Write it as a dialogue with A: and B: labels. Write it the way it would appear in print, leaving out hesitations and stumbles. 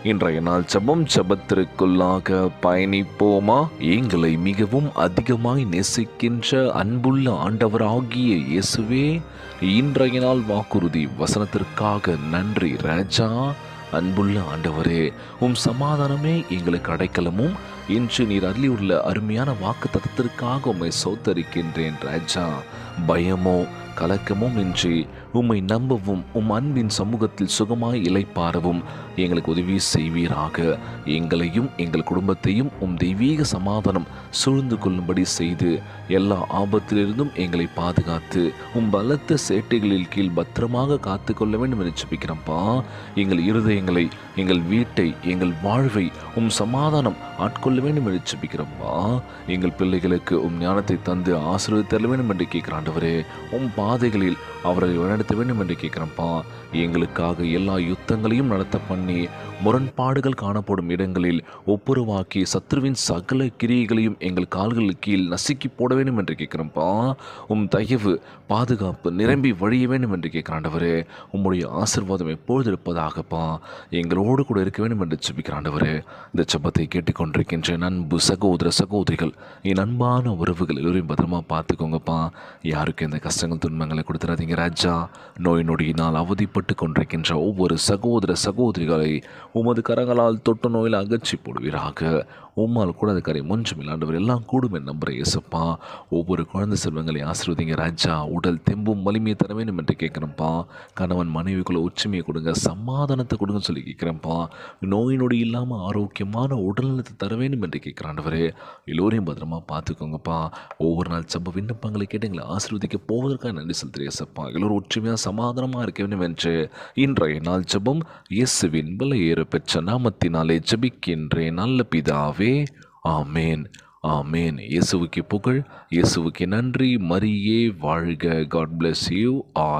A: இன்றைய நாள் ஜெபத்திற்குள்ளாக பயணிப்போமா? எங்களை மிகவும் அதிகமாய் நேசிக்கின்ற அன்புள்ள ஆண்டவராகிய இயேசுவே, இன்றைய நாள் வாக்குறுதி வசனத்திற்காக நன்றி ராஜா. அன்புள்ள ஆண்டவரே, சமாதானமே எங்களுக்கு அடைக்கலமும் இன்று நீர் அருளியுள்ள அருமையான வாக்கு தத்தத்திற்காக உம்மை சோத்தரிக்கின்றேன் ராஜா. பயமோ கலக்கமும் இன்றி உம்மை நம்பவும் அன்பின் சமூகத்தில் சுகமாய் இளைப்பாறவும் எங்களுக்கு உதவி செய்வீராக. எங்களையும் எங்கள் குடும்பத்தையும் தெய்வீக சமாதானம் சூழ்ந்து கொள்ளும்படி செய்து எல்லா ஆபத்திலிருந்தும் எங்களை பாதுகாத்து பலத்த சேட்டைகளில் கீழ் பத்திரமாக காத்து கொள்ள வேண்டும் என்று ஜெபிக்கிறோம்ப்பா. எங்கள் இருதயங்களை, எங்கள் வீட்டை, எங்கள் வாழ்வை சமாதானம் ஆட்கொள்ள வேண்டும் என்று ஜெபிக்கிறோம்ப்பா. எங்கள் பிள்ளைகளுக்கு ஞானத்தை தந்து ஆசீர்வதித்து தர வேண்டும் என்று கேட்கிற ஆண்டவரே, பாதைகளில் அவர்களை வழிநடத்த வேண்டும் என்று கேட்கிறோம்ப்பா. எங்களுக்காக எல்லா யுத்தங்களையும் நடத்த பண்ணி முரண்பாடுகள் காணப்படும் இடங்களில் ஒப்புரவாக்கி சத்ருவின் சகல கிரியைகளையும் எங்கள் கால்களுக்கு கீழ் நசுக்கி போட வேண்டும் என்று கேட்கிறோம்ப்பா. தயவு பாதுகாப்பு நிரம்பி வழிய வேண்டும் என்று கேட்கிற ஆண்டவரே, உம்முடைய ஆசீர்வாதம் எப்பொழுது இருப்பதாகப்பா எங்களோடு கூட இருக்க வேண்டும் என்று ஜெபிக்கிற ஆண்டவரே. இந்த ஜெபத்தை கேட்டுக்கொண்டிருக்கின்ற அன்பு சகோதர சகோதரிகள், என் அன்பான உறவுகள் எல்லோரையும் பத்திரமா பார்த்துக்கோங்கப்பா. யாருக்கு எந்த கஷ்டங்கள் துன்பங்களை கொடுத்துறாதீங்க ராஜா. நோய் நொடியினால் அவதிப்பட்டு கொண்டிருக்கின்ற ஒவ்வொரு சகோதர சகோதரிகளை உமது கரங்களால் தொட்டு நோயில் அகற்றி போடுவீராக. உம்மால் கூட அது கரை ஒன்றும் இல்லாண்டவர் எல்லாம் கூடும் என் நம்புற இயேசுப்பா. ஒவ்வொரு குழந்தை செல்வங்களை ஆசீர்வதிங்க ராஜா. உடல் தெம்பும் வலிமையை தர வேண்டும் என்று கேட்குறேன்ப்பா. கணவன் மனைவிக்குள்ள ஒற்றுமையை கொடுங்க, சமாதானத்தை கொடுங்க சொல்லி கேட்குறேன்ப்பா. நோய் நொடி இல்லாமல் ஆரோக்கியமான உடல்நலத்தை தர வேண்டும் என்று கேட்குறாண்டவரே. எல்லோரையும் பத்திரமா பார்த்துக்கோங்கப்பா. ஒவ்வொரு நாள் சம்ப விண்ணப்பங்களை கேட்டு எங்களை ஆசீர்வதிக்க போவதற்காக நன்றி செலுத்துறியப்பா. எல்லோரும் ஒற்றுமையாக சமாதானமாக இருக்க வேண்டும் என்று இன்றைய நாள் ஜெபம் இயேசுவின் விலையேற பெற்ற நாமத்தினாலே ஜெபிக்கின்றேன் நல்ல பிதாவே. ஆமேன், ஆமேன். இயேசுவுக்கு புகழ், இயேசுவுக்கு நன்றி. மரியே வாழ்க. God bless you all.